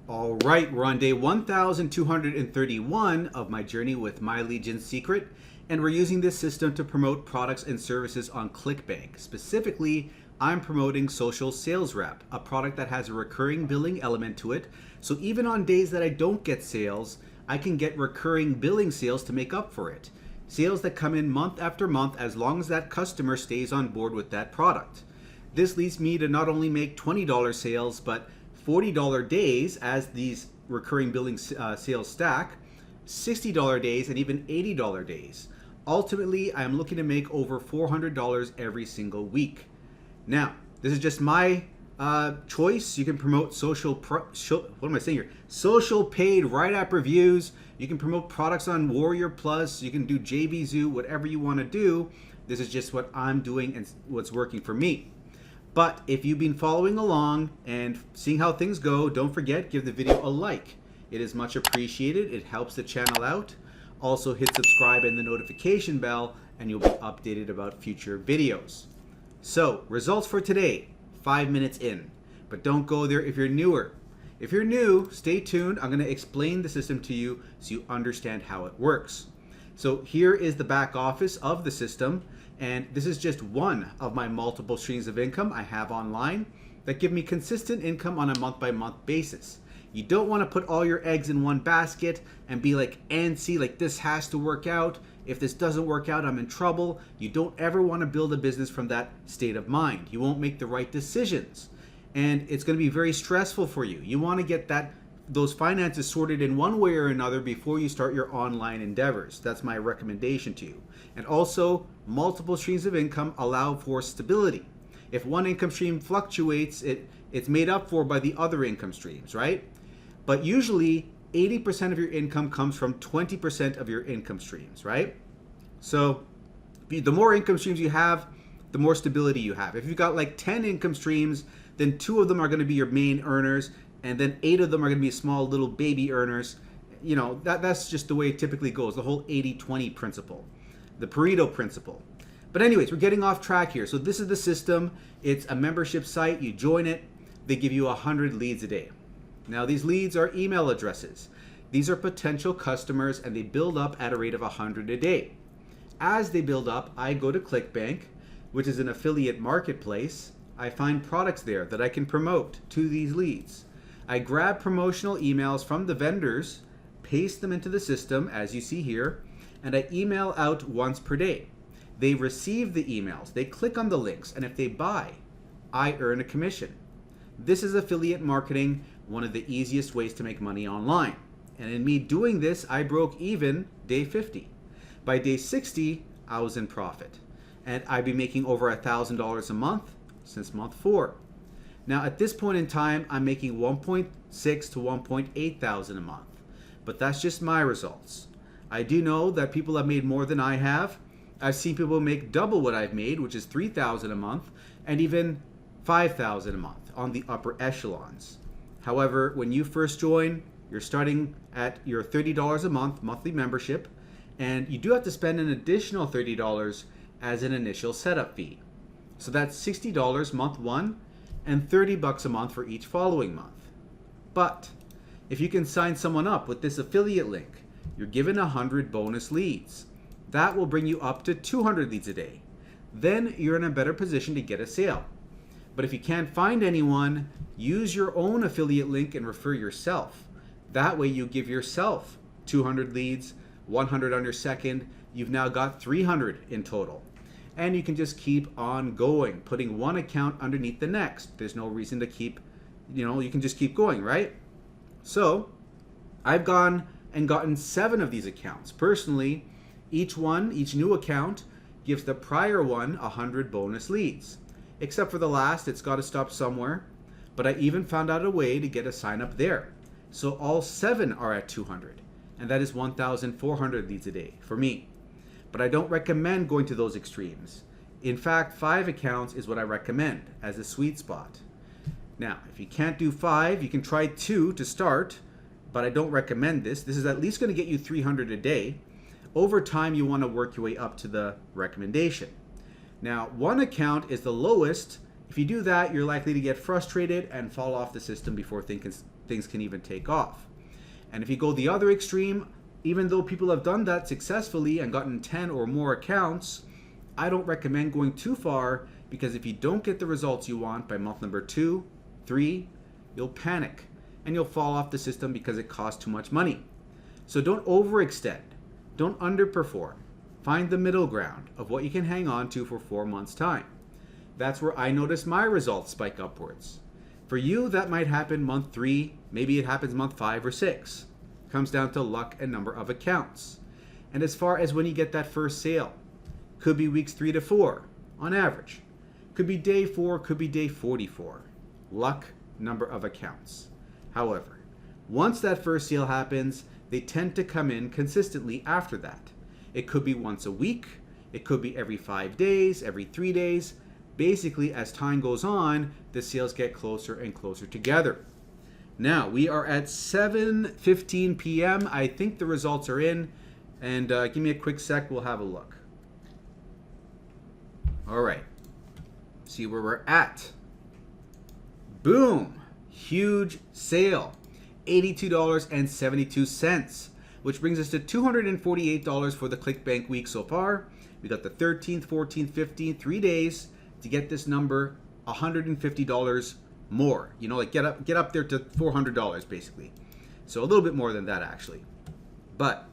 All right, we're on day 1231 of my journey with My Legion Secret, and we're using this system to promote products and services on Clickbank. Specifically, I'm promoting Social Sales Rep, a product that has a recurring billing element to it. So even on days that I don't get sales, I can get recurring billing sales to make up for it. Sales that come in month after month as long as that customer stays on board with that product. This leads me to not only make $20 sales, but $40 days as these recurring billing sales stack, $60 days, and even $80 days. Ultimately, I'm looking to make over $400 every single week. Now, this is just my choice. You can promote social paid write-app reviews. You can promote products on Warrior Plus. You can do JVZoo, whatever you want to do. This is just what I'm doing and what's working for me. But if you've been following along and seeing how things go, don't forget, give the video a like. It is much appreciated. It helps the channel out. Also hit subscribe and the notification bell and you'll be updated about future videos. So, results for today, 5 minutes in. But don't go there if you're newer. If you're new, stay tuned. I'm going to explain the system to you so you understand how it works. So here is the back office of the system. And this is just one of my multiple streams of income I have online that give me consistent income on a month-by-month basis. You don't want to put all your eggs in one basket and be like antsy, like this has to work out. If this doesn't work out, I'm in trouble. You don't ever want to build a business from that state of mind. You won't make the right decisions. And it's going to be very stressful for you. You want to get those finances sorted in one way or another before you start your online endeavors. That's my recommendation to you. And also, multiple streams of income allow for stability. If one income stream fluctuates, it's made up for by the other income streams, right? But usually, 80% of your income comes from 20% of your income streams, right? So the more income streams you have, the more stability you have. If you've got like 10 income streams, then 2 of them are going to be your main earners, and then 8 of them are going to be small little baby earners. You know, that's just the way it typically goes, the whole 80-20 principle, the Pareto principle. But anyways, we're getting off track here. So this is the system. It's a membership site. You join it. They give you 100 leads a day. Now, these leads are email addresses. These are potential customers, and they build up at a rate of 100 a day. As they build up, I go to Clickbank, which is an affiliate marketplace. I find products there that I can promote to these leads. I grab promotional emails from the vendors, paste them into the system, as you see here, and I email out once per day. They receive the emails, they click on the links, and if they buy, I earn a commission. This is affiliate marketing, one of the easiest ways to make money online. And in me doing this, I broke even day 50. By day 60, I was in profit. And I'd be making over $1,000 a month since month 4. Now at this point in time, I'm making 1.6 to 1.8 thousand a month. But that's just my results. I do know that people have made more than I have. I've seen people make double what I've made, which is 3,000 a month, and even 5,000 a month on the upper echelons. However, when you first join, you're starting at your $30 a month monthly membership, and you do have to spend an additional $30 as an initial setup fee. So that's $60 month 1 and $30 a month for each following month. But if you can sign someone up with this affiliate link, you're given 100 bonus leads. That will bring you up to 200 leads a day. Then you're in a better position to get a sale. But if you can't find anyone, use your own affiliate link and refer yourself. That way you give yourself 200 leads, 100 on your second. You've now got 300 in total. And you can just keep on going, putting one account underneath the next. There's no reason to keep, you can just keep going, right? So I've gone and gotten 7 of these accounts. Personally, each new account gives the prior one 100 bonus leads. Except for the last, it's got to stop somewhere. But I even found out a way to get a sign up there. So all 7 are at 200. And that is 1,400 leads a day for me. But I don't recommend going to those extremes. In fact, 5 accounts is what I recommend as a sweet spot. Now, if you can't do 5, you can try 2 to start, but I don't recommend this. This is at least going to get you 300 a day. Over time, you want to work your way up to the recommendation. Now, 1 account is the lowest. If you do that, you're likely to get frustrated and fall off the system before things things can even take off. And if you go the other extreme, even though people have done that successfully and gotten 10 or more accounts, I don't recommend going too far, because if you don't get the results you want by month number 2, 3, you'll panic and you'll fall off the system because it costs too much money. So don't overextend, don't underperform. Find the middle ground of what you can hang on to for 4 months' time. That's where I noticed my results spike upwards. For you, that might happen month 3, maybe it happens month 5 or 6. It comes down to luck and number of accounts. And as far as when you get that first sale, could be weeks 3 to 4 on average. Could be day 4, could be day 44. Luck, number of accounts. However, once that first sale happens, they tend to come in consistently after that. It could be once a week, it could be every 5 days, every 3 days. Basically, as time goes on, the sales get closer and closer together. Now, we are at 7:15 p.m. I think the results are in, and give me a quick sec, we'll have a look. All right, see where we're at. Boom, huge sale, $82.72, which brings us to $248 for the Clickbank week so far. We got the 13th, 14th, 15th, 3 days to get this number $150 more. You know, like get up there to $400 basically. So a little bit more than that actually. But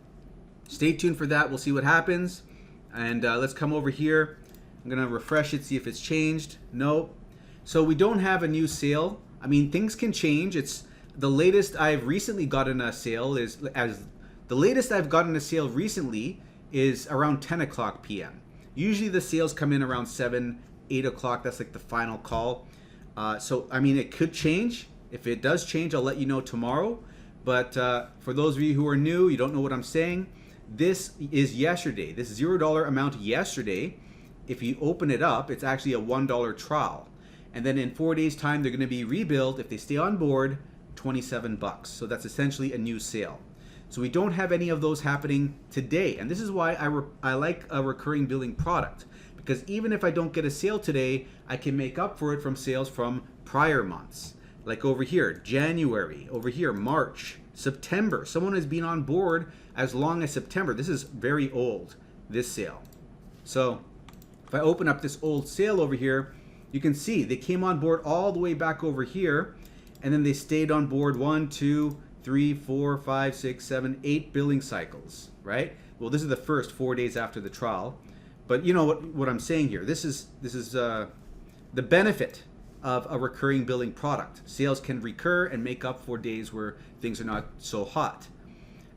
stay tuned for that. We'll see what happens. And let's come over here. I'm gonna refresh it, see if it's changed. No. So we don't have a new sale. I mean, things can change. It's the latest I've recently gotten a sale is is around 10 o'clock p.m. Usually the sales come in around 7, 8 o'clock. That's like the final call. So, I mean, it could change. If it does change, I'll let you know tomorrow. But for those of you who are new, you don't know what I'm saying, this is yesterday. This $0 amount yesterday. If you open it up, it's actually a $1 trial. And then in 4 days' time, they're going to be rebilled, if they stay on board, $27. So that's essentially a new sale. So we don't have any of those happening today. And this is why I like a recurring billing product. Because even if I don't get a sale today, I can make up for it from sales from prior months. Like over here, January, over here, March, September. Someone has been on board as long as September. This is very old, this sale. So if I open up this old sale over here, you can see they came on board all the way back over here, and then they stayed on board 1, 2, 3, 4, 5, 6, 7, 8 billing cycles, right? Well, this is the first 4 days after the trial. But you know what I'm saying here. This is the benefit of a recurring billing product. Sales can recur and make up for days where things are not so hot.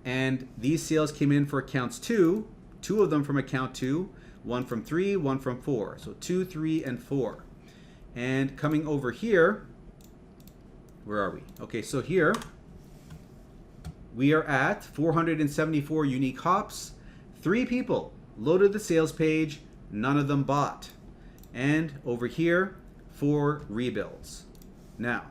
And these sales came in for accounts 2 of them from account 2, 1 from 3, 1 from 4. So 2, 3, and 4. And coming over here, where are we? Okay, so here we are at 474 unique hops. 3 people loaded the sales page, none of them bought. And over here, 4 rebuilds. Now,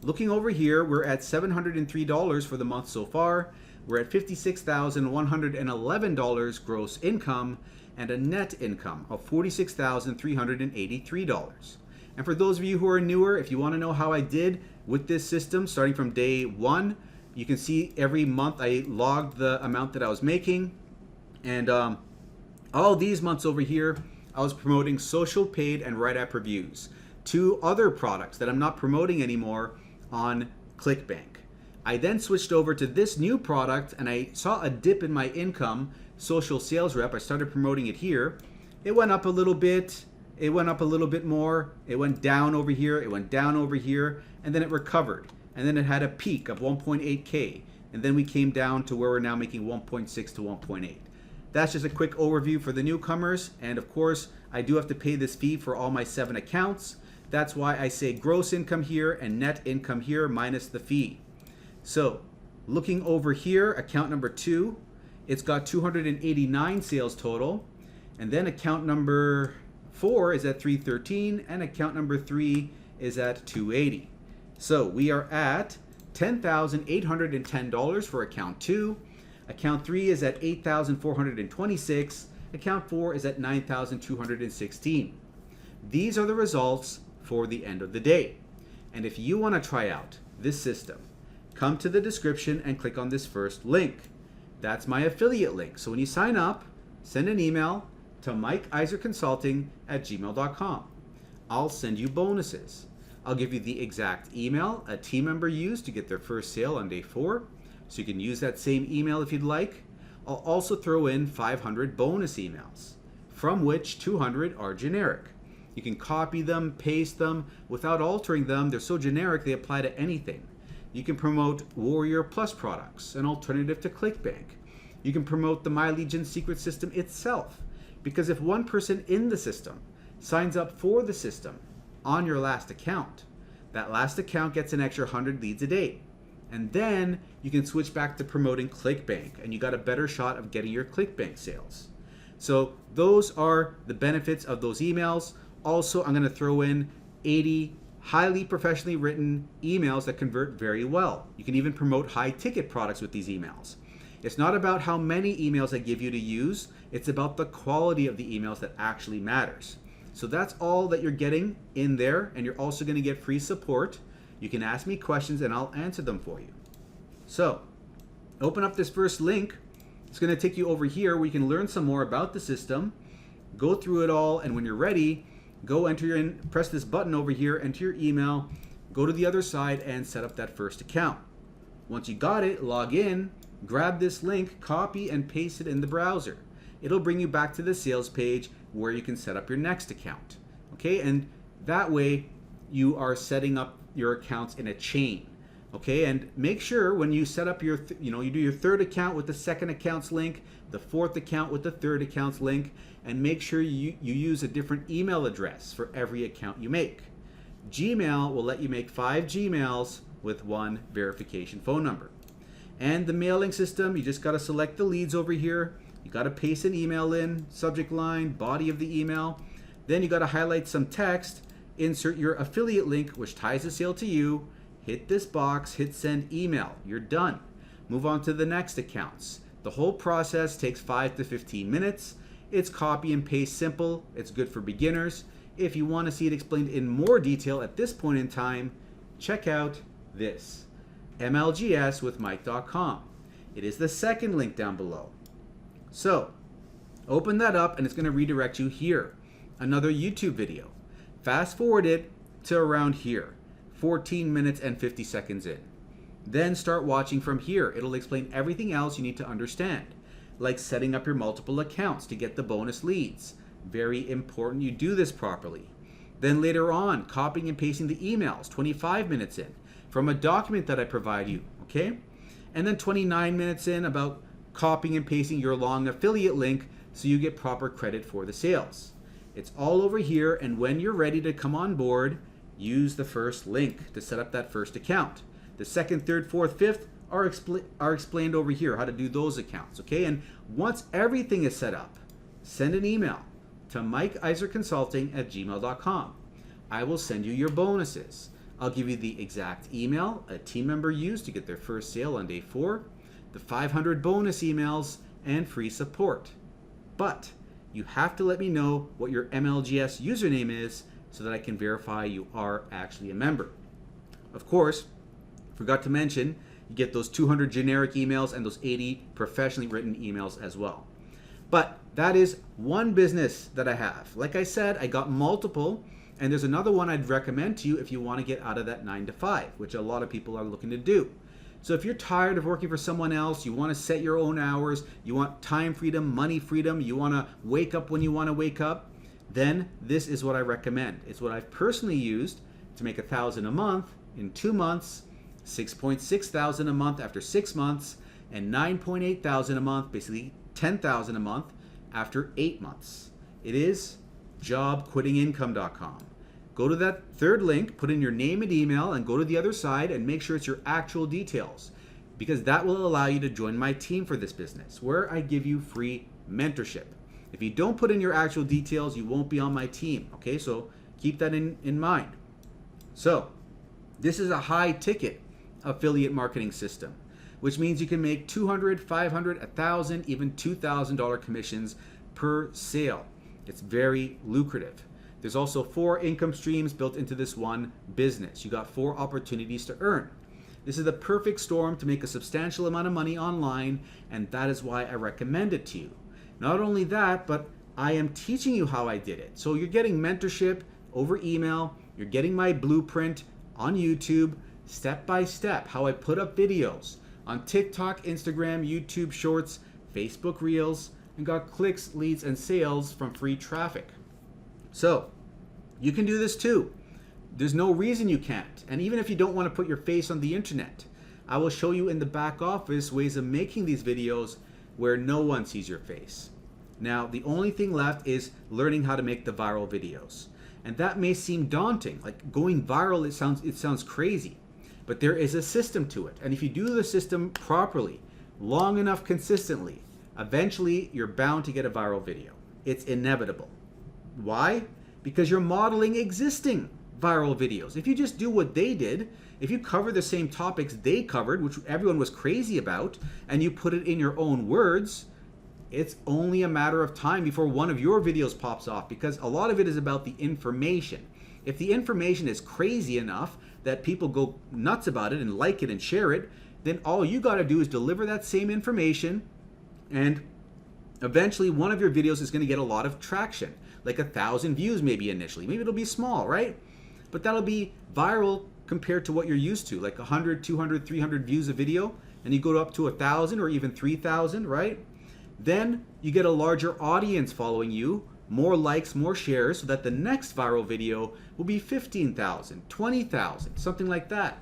looking over here, we're at $703 for the month so far. We're at $56,111 gross income and a net income of $46,383. And for those of you who are newer, if you want to know how I did with this system, starting from day 1, you can see every month I logged the amount that I was making. And all these months over here, I was promoting Social Paid and WriteAppReviews, 2 other products that I'm not promoting anymore on Clickbank. I then switched over to this new product and I saw a dip in my income, Social Sales Rep. I started promoting it here. It went up a little bit. It went up a little bit more. It went down over here. It went down over here. And then it recovered. And then it had a peak of 1.8K. And then we came down to where we're now making 1.6 to 1.8. That's just a quick overview for the newcomers. And of course, I do have to pay this fee for all my 7 accounts. That's why I say gross income here and net income here minus the fee. So looking over here, account number 2, it's got 289 sales total. And then account number 4 is at 313 and account number 3 is at 280. So we are at $10,810 for account 2. Account 3 is at $8,426. Account 4 is at $9,216. These are the results for the end of the day. And if you want to try out this system come to the description and click on this first link. That's my affiliate link. So when you sign up, send an email to mikeiserconsulting@gmail.com. I'll send you bonuses. I'll give you the exact email a team member used to get their first sale on day 4. So you can use that same email if you'd like. I'll also throw in 500 bonus emails, from which 200 are generic. You can copy them, paste them without altering them. They're so generic they apply to anything. You can promote Warrior Plus products, an alternative to Clickbank. You can promote the My Legion secret system itself, because if one person in the system signs up for the system on your last account, that last account gets an extra 100 leads a day. And then you can switch back to promoting Clickbank, and you got a better shot of getting your Clickbank sales. So those are the benefits of those emails. Also, I'm going to throw in 80 highly professionally written emails that convert very well. You can even promote high ticket products with these emails. It's not about how many emails I give you to use, it's about the quality of the emails that actually matters. So that's all that you're getting in there, and you're also going to get free support. You can ask me questions and I'll answer them for you. So, open up this first link. It's going to take you over here where you can learn some more about the system, go through it all, and when you're ready, go press this button over here, enter your email, go to the other side and set up that first account. Once you got it, log in, grab this link, copy and paste it in the browser. It'll bring you back to the sales page where you can set up your next account. Okay, and that way you are setting up your accounts in a chain. Okay, and make sure when you set up your, you do your third account with the second account's link, the fourth account with the third account's link, and make sure you use a different email address for every account you make. Gmail will let you make 5 Gmails with 1 verification phone number. And the mailing system, you just got to select the leads over here. You got to paste an email in, subject line, body of the email. Then you got to highlight some text, insert your affiliate link, which ties the sale to you, hit this box, hit send email. You're done. Move on to the next accounts. The whole process takes 5 to 15 minutes. It's copy and paste simple. It's good for beginners. If you want to see it explained in more detail at this point in time, check out this, mlgswithmike.com. It is the second link down below. So, open that up and it's going to redirect you here. Another YouTube video. Fast forward it to around here, 14 minutes and 50 seconds in. Then start watching from here. It'll explain everything else you need to understand, like setting up your multiple accounts to get the bonus leads. Very important you do this properly. Then later on, copying and pasting the emails, 25 minutes in, from a document that I provide you, okay? And then 29 minutes in about copying and pasting your long affiliate link so you get proper credit for the sales. It's all over here, and when you're ready to come on board, use the first link to set up that first account. The second, third, fourth, fifth are explained over here, how to do those accounts, okay? And once everything is set up, send an email to mikeiserconsulting@gmail.com. I will send you your bonuses. I'll give you the exact email a team member used to get their first sale on day 4, the 500 bonus emails, and free support. But you have to let me know what your MLGS username is so that I can verify you are actually a member. Of course, forgot to mention, you get those 200 generic emails and those 80 professionally written emails as well. But that is one business that I have. Like I said, I got multiple, and there's another one I'd recommend to you if you want to get out of that 9 to 5, which a lot of people are looking to do. So if you're tired of working for someone else, you want to set your own hours, you want time freedom, money freedom, you want to wake up when you want to wake up, then this is what I recommend. It's what I've personally used to make $1,000 a month in 2 months, 6.6 thousand a month after 6 months, and 9.8 thousand a month, basically 10,000 a month after 8 months. It is jobquittingincome.com. Go to that third link, put in your name and email, and go to the other side and make sure it's your actual details, because that will allow you to join my team for this business, where I give you free mentorship. If you don't put in your actual details, you won't be on my team, okay? So keep that in mind. So this is a high ticket affiliate marketing system, which means you can make $200, $500, $1,000, even $2,000 commissions per sale. It's very lucrative. There's also 4 income streams built into this one business. You got 4 opportunities to earn. This is the perfect storm to make a substantial amount of money online, and that is why I recommend it to you. Not only that, but I am teaching you how I did it. So you're getting mentorship over email, you're getting my blueprint on YouTube, step by step, how I put up videos on TikTok, Instagram, YouTube Shorts, Facebook Reels, and got clicks, leads, and sales from free traffic. So you can do this too. There's no reason you can't. And even if you don't want to put your face on the internet, I will show you in the back office ways of making these videos where no one sees your face. Now, the only thing left is learning how to make the viral videos. And that may seem daunting. Like going viral, it sounds crazy. But there is a system to it. And if you do the system properly, long enough consistently, eventually you're bound to get a viral video. It's inevitable. Why? Because you're modeling existing viral videos. If you just do what they did, if you cover the same topics they covered, which everyone was crazy about, and you put it in your own words, it's only a matter of time before one of your videos pops off, because a lot of it is about the information. If the information is crazy enough that people go nuts about it and like it and share it, then all you got to do is deliver that same information, and eventually one of your videos is going to get a lot of traction, like 1,000 views maybe initially. Maybe it'll be small, right? But that'll be viral compared to what you're used to, like 100, 200, 300 views a video, and you go up to 1,000 or even 3,000, right? Then you get a larger audience following you, more likes, more shares, so that the next viral video will be 15,000, 20,000, something like that.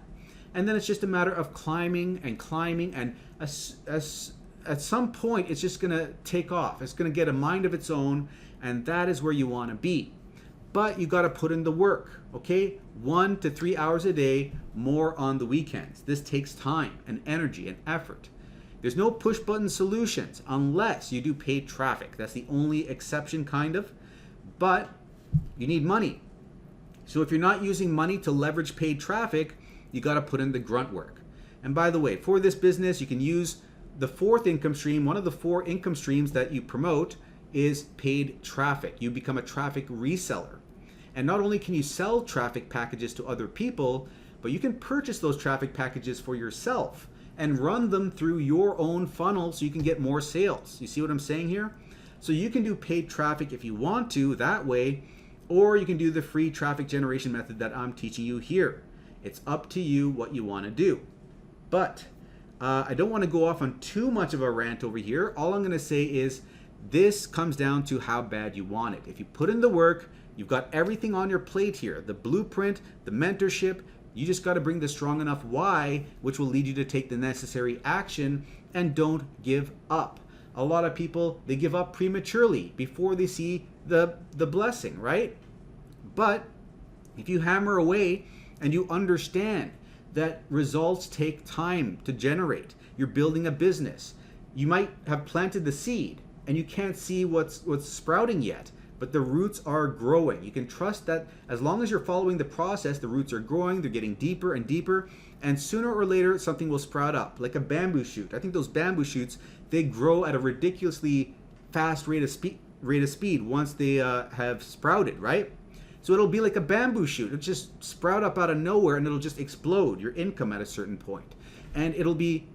And then it's just a matter of climbing, and at some point it's just gonna take off. It's gonna get a mind of its own, and that is where you wanna be. But you gotta put in the work, okay? 1 to 3 hours a day, more on the weekends. This takes time and energy and effort. There's no push button solutions unless you do paid traffic. That's the only exception, kind of. But you need money. So if you're not using money to leverage paid traffic, you got to put in the grunt work. And by the way, for this business, you can use the fourth income stream. One of the 4 income streams that you promote is paid traffic. You become a traffic reseller. And not only can you sell traffic packages to other people, but you can purchase those traffic packages for yourself and run them through your own funnel so you can get more sales. You see what I'm saying here? So you can do paid traffic if you want to that way, or you can do the free traffic generation method that I'm teaching you here. It's up to you what you want to do. But I don't want to go off on too much of a rant over here. All I'm going to say is this comes down to how bad you want it. If you put in the work, you've got everything on your plate here, the blueprint, the mentorship. You just got to bring the strong enough why, which will lead you to take the necessary action, and don't give up. A lot of people, they give up prematurely before they see the blessing, right? But if you hammer away and you understand that results take time to generate, you're building a business. You might have planted the seed and you can't see what's sprouting yet, but the roots are growing. You can trust that as long as you're following the process, the roots are growing, they're getting deeper and deeper, and sooner or later something will sprout up, like a bamboo shoot. I think those bamboo shoots, they grow at a ridiculously fast rate of speed once they have sprouted, right? So it'll be like a bamboo shoot. It'll just sprout up out of nowhere and it'll just explode your income at a certain point. And it'll be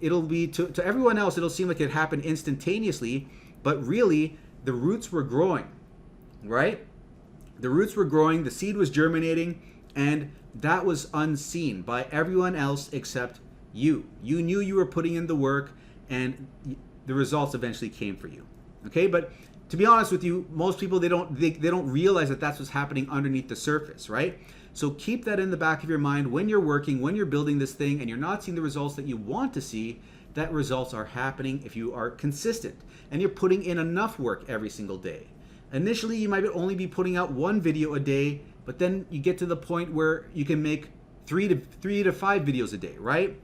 to everyone else, it'll seem like it happened instantaneously, but really the roots were growing, right? The roots were growing, the seed was germinating, and that was unseen by everyone else except you. You knew you were putting in the work, and the results eventually came for you. Okay, but to be honest with you, most people, they don't realize that that's what's happening underneath the surface, right? So keep that in the back of your mind when you're working, when you're building this thing, and you're not seeing the results that you want to see. That results are happening if you are consistent and you're putting in enough work every single day. Initially, you might only be putting out 1 video a day, but then you get to the point where you can make 3 to 5 videos a day, right?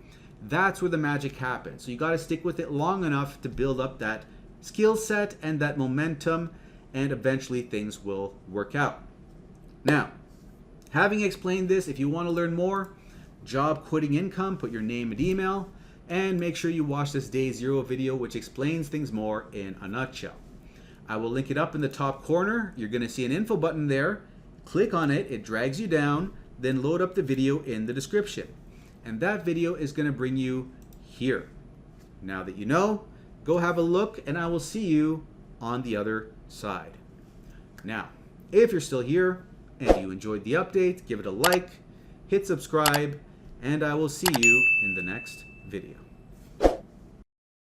That's where the magic happens. So you got to stick with it long enough to build up that skill set and that momentum, and eventually things will work out. Now, having explained this, if you want to learn more, job quitting income, put your name and email, and make sure you watch this day 0 video, which explains things more in a nutshell. I will link it up in the top corner. You're going to see an info button there. Click on it, it drags you down, then load up the video in the description. and that video is going to bring you here. Now that you know, go have a look, and I will see you on the other side. Now, if you're still here and you enjoyed the update, give it a like, hit subscribe, and I will see you in the next video.